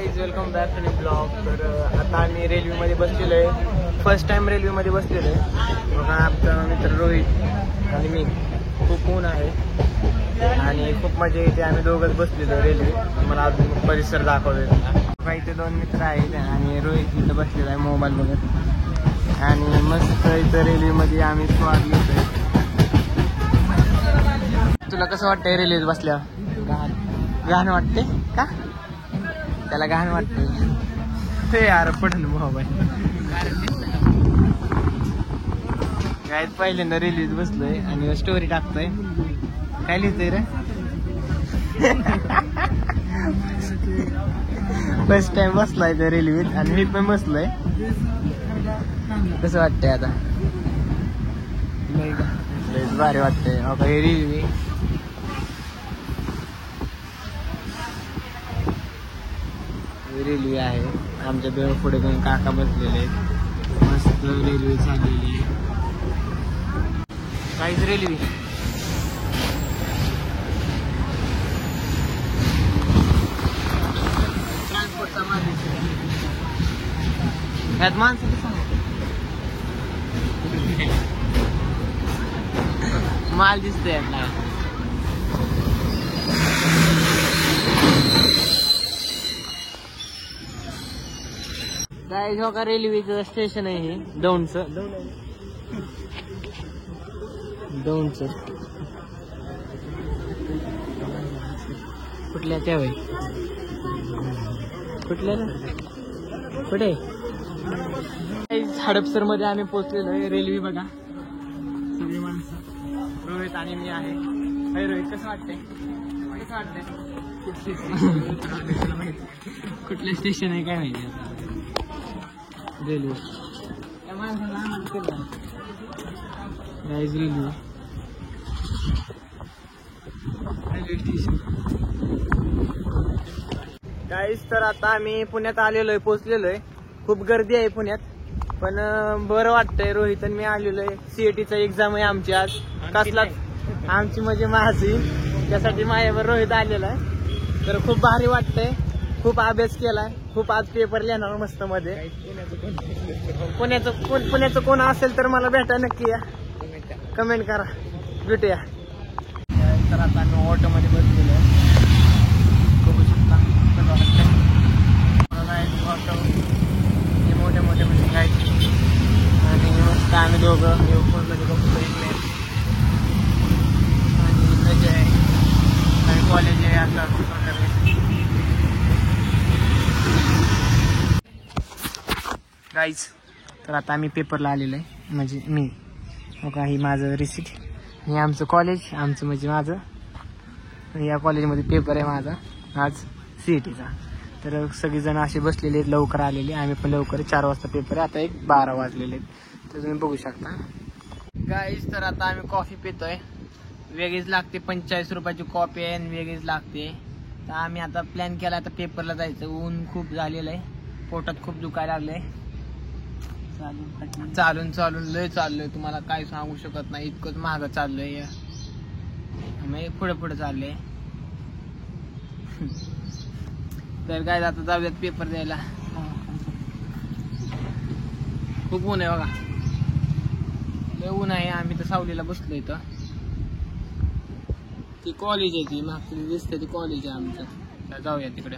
Guys welcome back to new blog. तर आता आम्ही रेल्वेमध्ये बसलेलो आहे. फर्स्ट टाइम रेल्वेमध्ये बसलेलो आहे. बघा आमचा मित्र रोहित आणि मी. खूप ऊन आहे आणि खूप मजा येते. आम्ही दोघंच बसलेलो रेल्वे. मला अजून परिसर दाखवतो. बघा इथे दोन मित्र आहेत आणि रोहित इथं बसलेला आहे मोबाईल बघत. आणि मस्त इथं रेल्वेमध्ये आम्ही स्वाद घेतोय. तुला कसं वाटतंय रेल्वेत बसल्यावर? घाण वाटते का? त्याला घाण वाटते ते यार पडन मोबाईल. काय पहिल्यांदा रेल्वेत बसलोय आणि स्टोरी टाकतोय. काय लिहितोय रे? फर्स्ट टाइम बसलाय त्या रेल्वेत आणि मी पण बसलोय. कसं वाटतंय आता? लयच भारी वाटतंय. आता हे रेल्वे रेल्वे आहे. आमच्या दोन पुढे दोन काका बसलेले आहेत. मस्त रेल्वे चाललेली आहे. काहीच रेल्वे ट्रान्सपोर्टचा माल दिसतोय. ह्यात माणसं माल दिसतोय यातला. काय का रेल्वेचं स्टेशन आहे हे दौंडचं. कुठल्या त्या कुठल्या कुठे? हडपसर मध्ये आम्ही पोहोचलेलो आहे. रेल्वे बघा सगळी माणसं. रोहित आणि मी आहे. अरे रोहित कसं वाटतंय? कसं वाटतंय? कुठलं स्टेशन आहे काय माहिती आता. रेल्वे स्टेशन गाईस. तर आता आम्ही पुण्यात आलेलो आहे. पोहोचलेलो आहे. खूप गर्दी आहे पुण्यात पण बरं वाटतंय. रोहित आणि मी आलेलो आहे. CETचा एक्झाम आहे आमची आज. कसलाच आमची म्हणजे माझी. त्यासाठी माझ्यावर रोहित आलेला आहे. तर खूप भारी वाटतंय. खूप अभ्यास केलाय. खूप आज पेपर लिहिणार मस्त मध्ये. पुण्याचं कोण असेल तर मला भेटा नक्की. या कमेंट करा. भेटूया. तर आता आम्ही ऑटो मध्ये बसलेलो आहे. बघू शकता ऑटो हे मोठे मोठे म्हणजे घ्यायचे आणि मस्त आम्ही दोघं फोनमध्ये बघतो इकडे. आणि मजा आहे आणि कॉलेज आहे असं प्रकारे. गाईज तर आता आम्ही पेपरला आलेलो आहे. म्हणजे मी बघा ही माझं रिसिट. हे आमचं कॉलेज. आमचं म्हणजे माझं या कॉलेजमध्ये पेपर आहे माझा आज CETचा. तर सगळेजण असे बसलेले आहेत. लवकर आलेले. आम्ही पण लवकर 4 वाजता पेपर आहे. आता 12 वाजलेले आहेत. तर तुम्ही बघू शकता गाईज. तर आता आम्ही कॉफी पितोय. वेगळीच लागते. 45 रुपयाची कॉफी आहे आणि वेगळीच लागते. तर आम्ही आता प्लॅन केला आता पेपरला जायचं. ऊन खूप झालेलं आहे. पोटात खूप दुखायला लागलंय. चालून लय चाललोय. तुम्हाला काय सांगू शकत नाही. इतकंच महाग चाललोय. आम्ही पुढे चाललोय. तर काय आता जाऊयात पेपर द्यायला. खूप ऊन आहे बघा. लय ऊन आहे. आम्ही तर सावलीला बसलो इथं. ती कॉलेज आहे. ती मागची दिसते ती कॉलेज आहे आमचं. जाऊया तिकडे.